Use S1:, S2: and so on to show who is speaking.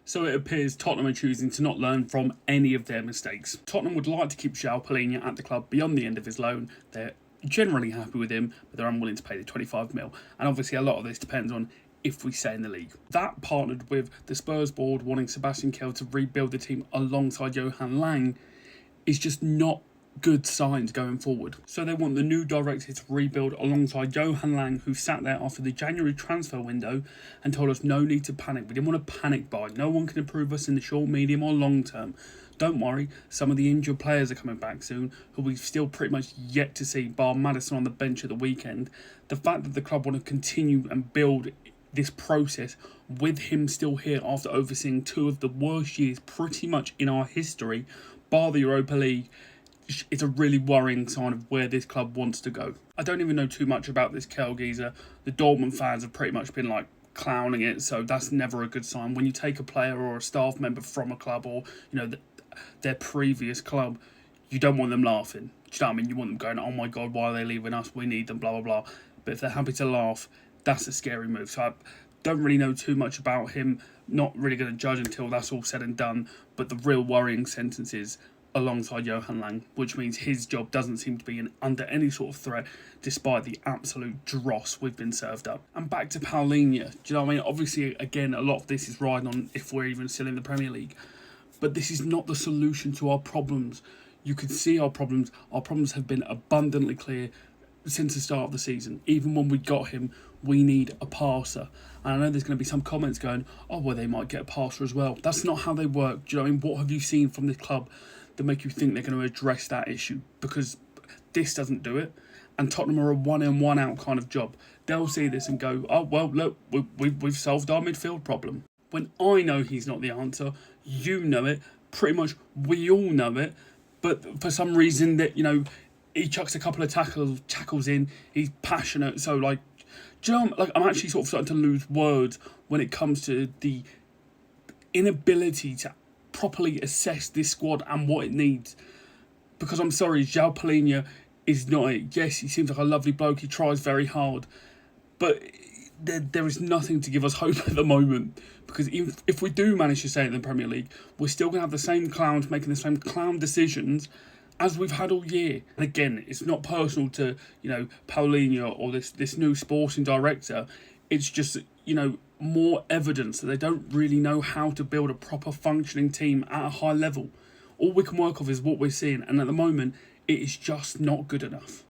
S1: So it appears Tottenham are choosing to not learn from any of their mistakes. Tottenham would like to keep João Palhinha at the club beyond the end of his loan. They're generally happy with him, but they're unwilling to pay the 25 mil. And obviously a lot of this depends on if we stay in the league. That, partnered with the Spurs board wanting Sebastian Kehl to rebuild the team alongside Johan Lang, is just not good signs going forward. So they want the new director to rebuild alongside Johan Lang, who sat there after the January transfer window and told us no need to panic. We didn't want to panic buy. No one can improve us in the short, medium or long term. Don't worry, some of the injured players are coming back soon, who we've still pretty much yet to see, bar Maddison on the bench at the weekend. The fact that the club want to continue and build this process with him still here after overseeing two of the worst years pretty much in our history, bar the Europa League, it's a really worrying sign of where this club wants to go. I don't even know too much about this Kehl geezer. The Dortmund fans have pretty much been like clowning it, so that's never a good sign. When you take a player or a staff member from a club or, you know, their previous club, you don't want them laughing. Do you know what I mean? You want them going, oh my God, why are they leaving us? We need them, blah, blah, blah. But if they're happy to laugh, that's a scary move. So I don't really know too much about him. Not really going to judge until that's all said and done. But the real worrying sentence is alongside Johan Lang, which means his job doesn't seem to be under any sort of threat, despite the absolute dross we've been served up. And back to Palhinha, do you know what I mean? Obviously, again, a lot of this is riding on if we're even still in the Premier League. But this is not the solution to our problems. You can see our problems. Our problems have been abundantly clear since the start of the season. Even when we got him, we need a passer. And I know there's going to be some comments going, oh, well, they might get a passer as well. That's not how they work. Do you know what I mean? What have you seen from this club that make you think they're going to address that issue? Because this doesn't do it. And Tottenham are a one-in, one-out kind of job. They'll see this and go, oh, well, look, we've solved our midfield problem. When I know he's not the answer, you know it, pretty much we all know it, but for some reason that, you know, he chucks a couple of tackles in, he's passionate, so like, do you know, like, I'm actually sort of starting to lose words when it comes to the inability to properly assess this squad and what it needs. Because I'm sorry, João Palhinha is not it. Yes, he seems like a lovely bloke, he tries very hard, but there is nothing to give us hope at the moment, because even if we do manage to stay in the Premier League, we're still going to have the same clowns making the same clown decisions as we've had all year. And again, it's not personal to, you know, Palhinha or this new sporting director. It's just, you know, more evidence that they don't really know how to build a proper functioning team at a high level. All we can work off is what we're seeing, and at the moment, it is just not good enough.